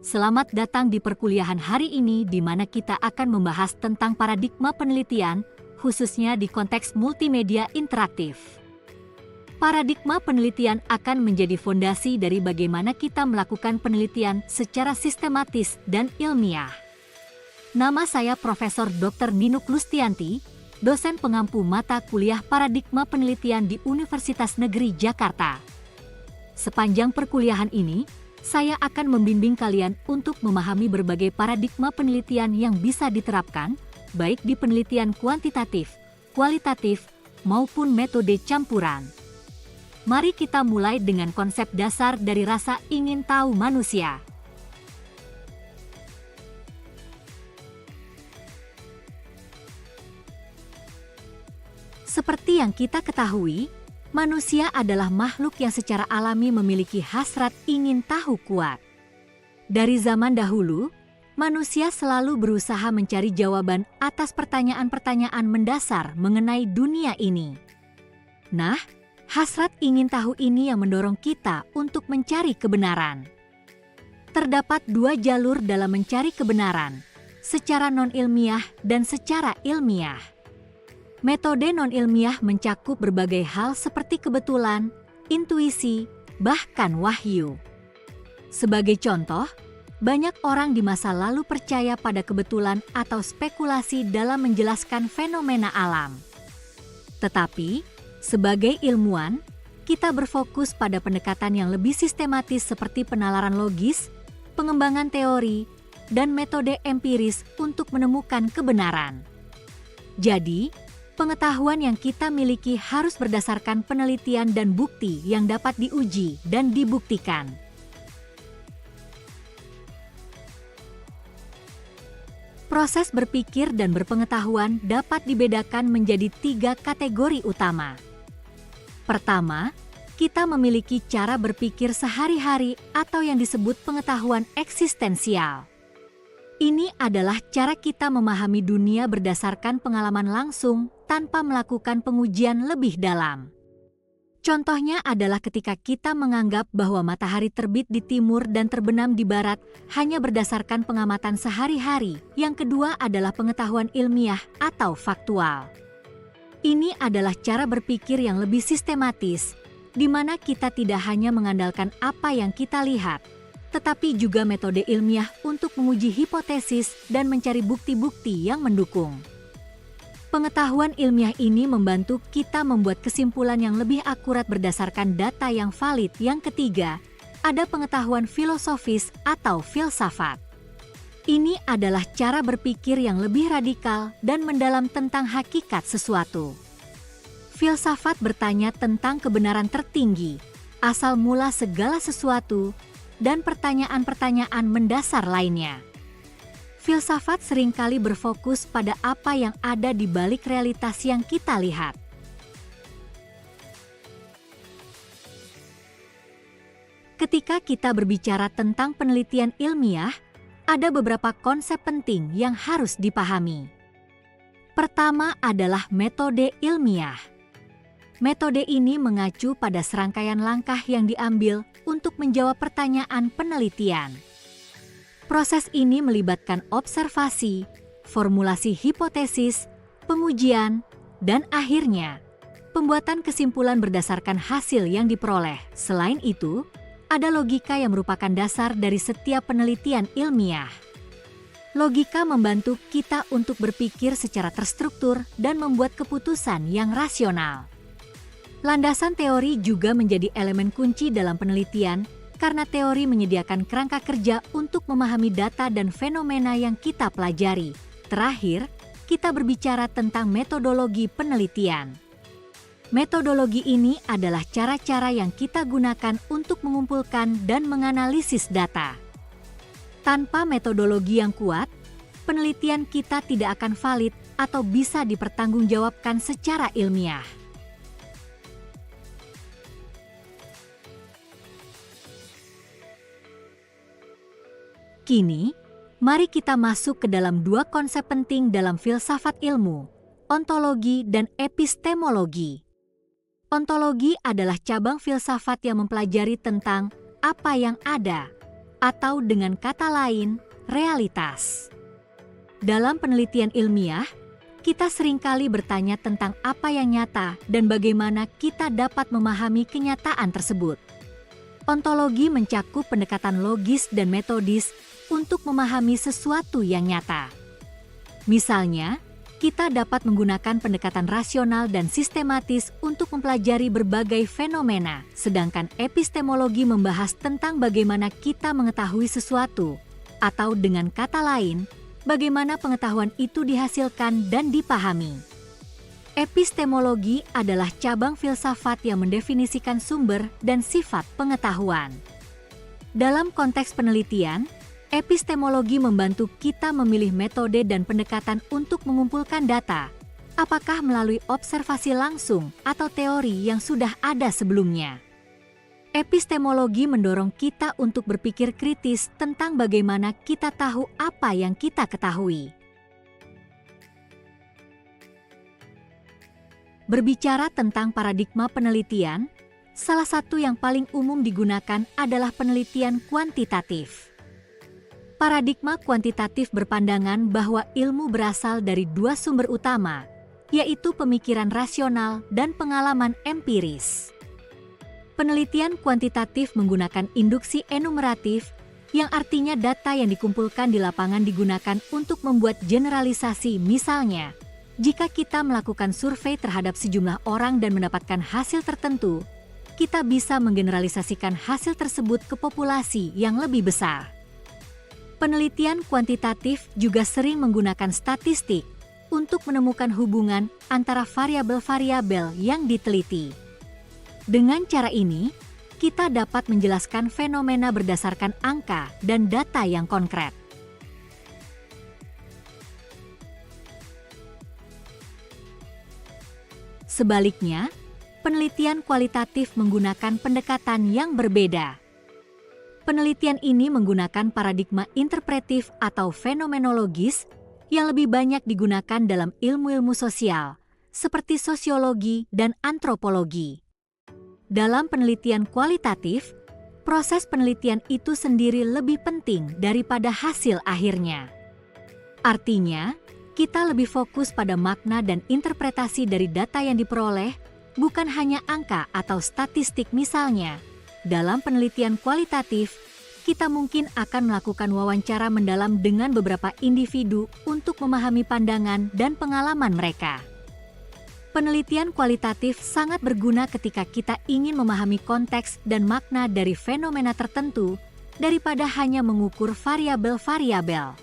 Selamat datang di perkuliahan hari ini di mana kita akan membahas tentang paradigma penelitian, khususnya di konteks multimedia interaktif. Paradigma penelitian akan menjadi fondasi dari bagaimana kita melakukan penelitian secara sistematis dan ilmiah. Nama saya Profesor Dr. Ninuk Lustianti, dosen pengampu mata kuliah paradigma penelitian di Universitas Negeri Jakarta. Sepanjang perkuliahan ini, saya akan membimbing kalian untuk memahami berbagai paradigma penelitian yang bisa diterapkan, baik di penelitian kuantitatif, kualitatif, maupun metode campuran. Mari kita mulai dengan konsep dasar dari rasa ingin tahu manusia. Seperti yang kita ketahui, manusia adalah makhluk yang secara alami memiliki hasrat ingin tahu kuat. Dari zaman dahulu, manusia selalu berusaha mencari jawaban atas pertanyaan-pertanyaan mendasar mengenai dunia ini. Nah, hasrat ingin tahu ini yang mendorong kita untuk mencari kebenaran. Terdapat dua jalur dalam mencari kebenaran, secara non-ilmiah dan secara ilmiah. Metode non-ilmiah mencakup berbagai hal seperti kebetulan, intuisi, bahkan wahyu. Sebagai contoh, banyak orang di masa lalu percaya pada kebetulan atau spekulasi dalam menjelaskan fenomena alam. Tetapi, sebagai ilmuwan, kita berfokus pada pendekatan yang lebih sistematis seperti penalaran logis, pengembangan teori, dan metode empiris untuk menemukan kebenaran. Jadi, pengetahuan yang kita miliki harus berdasarkan penelitian dan bukti yang dapat diuji dan dibuktikan. Proses berpikir dan berpengetahuan dapat dibedakan menjadi 3 kategori utama. Pertama, kita memiliki cara berpikir sehari-hari atau yang disebut pengetahuan eksistensial. Ini adalah cara kita memahami dunia berdasarkan pengalaman langsung tanpa melakukan pengujian lebih dalam. Contohnya adalah ketika kita menganggap bahwa matahari terbit di timur dan terbenam di barat hanya berdasarkan pengamatan sehari-hari. Yang kedua adalah pengetahuan ilmiah atau faktual. Ini adalah cara berpikir yang lebih sistematis, di mana kita tidak hanya mengandalkan apa yang kita lihat, tetapi juga metode ilmiah untuk menguji hipotesis dan mencari bukti-bukti yang mendukung. Pengetahuan ilmiah ini membantu kita membuat kesimpulan yang lebih akurat berdasarkan data yang valid. Yang ketiga, ada pengetahuan filosofis atau filsafat. Ini adalah cara berpikir yang lebih radikal dan mendalam tentang hakikat sesuatu. Filsafat bertanya tentang kebenaran tertinggi, asal mula segala sesuatu, dan pertanyaan-pertanyaan mendasar lainnya. Filsafat seringkali berfokus pada apa yang ada di balik realitas yang kita lihat. Ketika kita berbicara tentang penelitian ilmiah, ada beberapa konsep penting yang harus dipahami. Pertama adalah metode ilmiah. Metode ini mengacu pada serangkaian langkah yang diambil untuk menjawab pertanyaan penelitian. Proses ini melibatkan observasi, formulasi hipotesis, pengujian, dan akhirnya pembuatan kesimpulan berdasarkan hasil yang diperoleh. Selain itu, ada logika yang merupakan dasar dari setiap penelitian ilmiah. Logika membantu kita untuk berpikir secara terstruktur dan membuat keputusan yang rasional. Landasan teori juga menjadi elemen kunci dalam penelitian, karena teori menyediakan kerangka kerja untuk memahami data dan fenomena yang kita pelajari. Terakhir, kita berbicara tentang metodologi penelitian. Metodologi ini adalah cara-cara yang kita gunakan untuk mengumpulkan dan menganalisis data. Tanpa metodologi yang kuat, penelitian kita tidak akan valid atau bisa dipertanggungjawabkan secara ilmiah. Kini, mari kita masuk ke dalam 2 konsep penting dalam filsafat ilmu, ontologi dan epistemologi. Ontologi adalah cabang filsafat yang mempelajari tentang apa yang ada, atau dengan kata lain, realitas. Dalam penelitian ilmiah, kita seringkali bertanya tentang apa yang nyata dan bagaimana kita dapat memahami kenyataan tersebut. Ontologi mencakup pendekatan logis dan metodis untuk memahami sesuatu yang nyata. Misalnya, kita dapat menggunakan pendekatan rasional dan sistematis untuk mempelajari berbagai fenomena, sedangkan epistemologi membahas tentang bagaimana kita mengetahui sesuatu, atau dengan kata lain, bagaimana pengetahuan itu dihasilkan dan dipahami. Epistemologi adalah cabang filsafat yang mendefinisikan sumber dan sifat pengetahuan. Dalam konteks penelitian, epistemologi membantu kita memilih metode dan pendekatan untuk mengumpulkan data, apakah melalui observasi langsung atau teori yang sudah ada sebelumnya. Epistemologi mendorong kita untuk berpikir kritis tentang bagaimana kita tahu apa yang kita ketahui. Berbicara tentang paradigma penelitian, salah satu yang paling umum digunakan adalah penelitian kuantitatif. Paradigma kuantitatif berpandangan bahwa ilmu berasal dari dua sumber utama, yaitu pemikiran rasional dan pengalaman empiris. Penelitian kuantitatif menggunakan induksi enumeratif, yang artinya data yang dikumpulkan di lapangan digunakan untuk membuat generalisasi. Misalnya, jika kita melakukan survei terhadap sejumlah orang dan mendapatkan hasil tertentu, kita bisa menggeneralisasikan hasil tersebut ke populasi yang lebih besar. Penelitian kuantitatif juga sering menggunakan statistik untuk menemukan hubungan antara variabel-variabel yang diteliti. Dengan cara ini, kita dapat menjelaskan fenomena berdasarkan angka dan data yang konkret. Sebaliknya, penelitian kualitatif menggunakan pendekatan yang berbeda. Penelitian ini menggunakan paradigma interpretif atau fenomenologis yang lebih banyak digunakan dalam ilmu-ilmu sosial, seperti sosiologi dan antropologi. Dalam penelitian kualitatif, proses penelitian itu sendiri lebih penting daripada hasil akhirnya. Artinya, kita lebih fokus pada makna dan interpretasi dari data yang diperoleh, bukan hanya angka atau statistik. Misalnya, dalam penelitian kualitatif, kita mungkin akan melakukan wawancara mendalam dengan beberapa individu untuk memahami pandangan dan pengalaman mereka. Penelitian kualitatif sangat berguna ketika kita ingin memahami konteks dan makna dari fenomena tertentu daripada hanya mengukur variabel-variabel.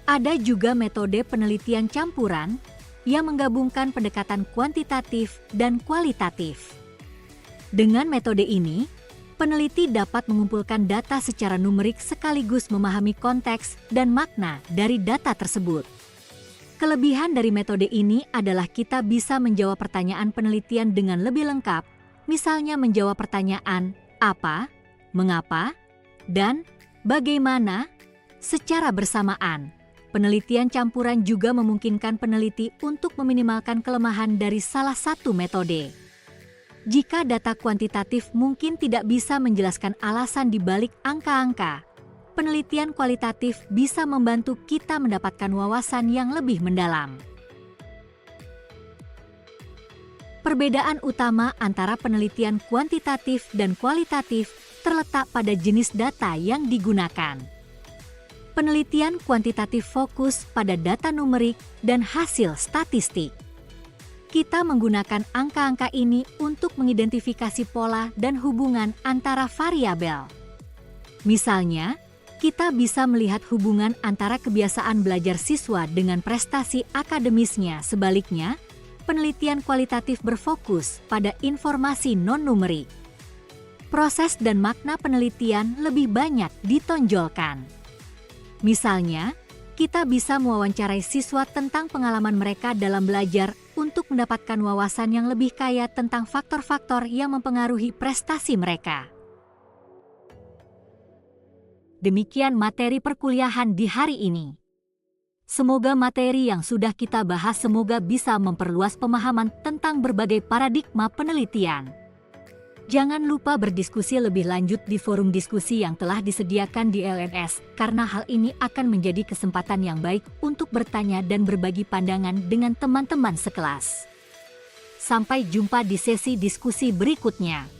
Ada juga metode penelitian campuran yang menggabungkan pendekatan kuantitatif dan kualitatif. Dengan metode ini, peneliti dapat mengumpulkan data secara numerik sekaligus memahami konteks dan makna dari data tersebut. Kelebihan dari metode ini adalah kita bisa menjawab pertanyaan penelitian dengan lebih lengkap, misalnya menjawab pertanyaan apa, mengapa, dan bagaimana secara bersamaan. Penelitian campuran juga memungkinkan peneliti untuk meminimalkan kelemahan dari salah satu metode. Jika data kuantitatif mungkin tidak bisa menjelaskan alasan di balik angka-angka, penelitian kualitatif bisa membantu kita mendapatkan wawasan yang lebih mendalam. Perbedaan utama antara penelitian kuantitatif dan kualitatif terletak pada jenis data yang digunakan. Penelitian kuantitatif fokus pada data numerik dan hasil statistik. Kita menggunakan angka-angka ini untuk mengidentifikasi pola dan hubungan antara variabel. Misalnya, kita bisa melihat hubungan antara kebiasaan belajar siswa dengan prestasi akademisnya. Sebaliknya, penelitian kualitatif berfokus pada informasi non-numerik. Proses dan makna penelitian lebih banyak ditonjolkan. Misalnya, kita bisa mewawancarai siswa tentang pengalaman mereka dalam belajar untuk mendapatkan wawasan yang lebih kaya tentang faktor-faktor yang mempengaruhi prestasi mereka. Demikian materi perkuliahan di hari ini. Semoga materi yang sudah kita bahas bisa memperluas pemahaman tentang berbagai paradigma penelitian. Jangan lupa berdiskusi lebih lanjut di forum diskusi yang telah disediakan di LMS, karena hal ini akan menjadi kesempatan yang baik untuk bertanya dan berbagi pandangan dengan teman-teman sekelas. Sampai jumpa di sesi diskusi berikutnya.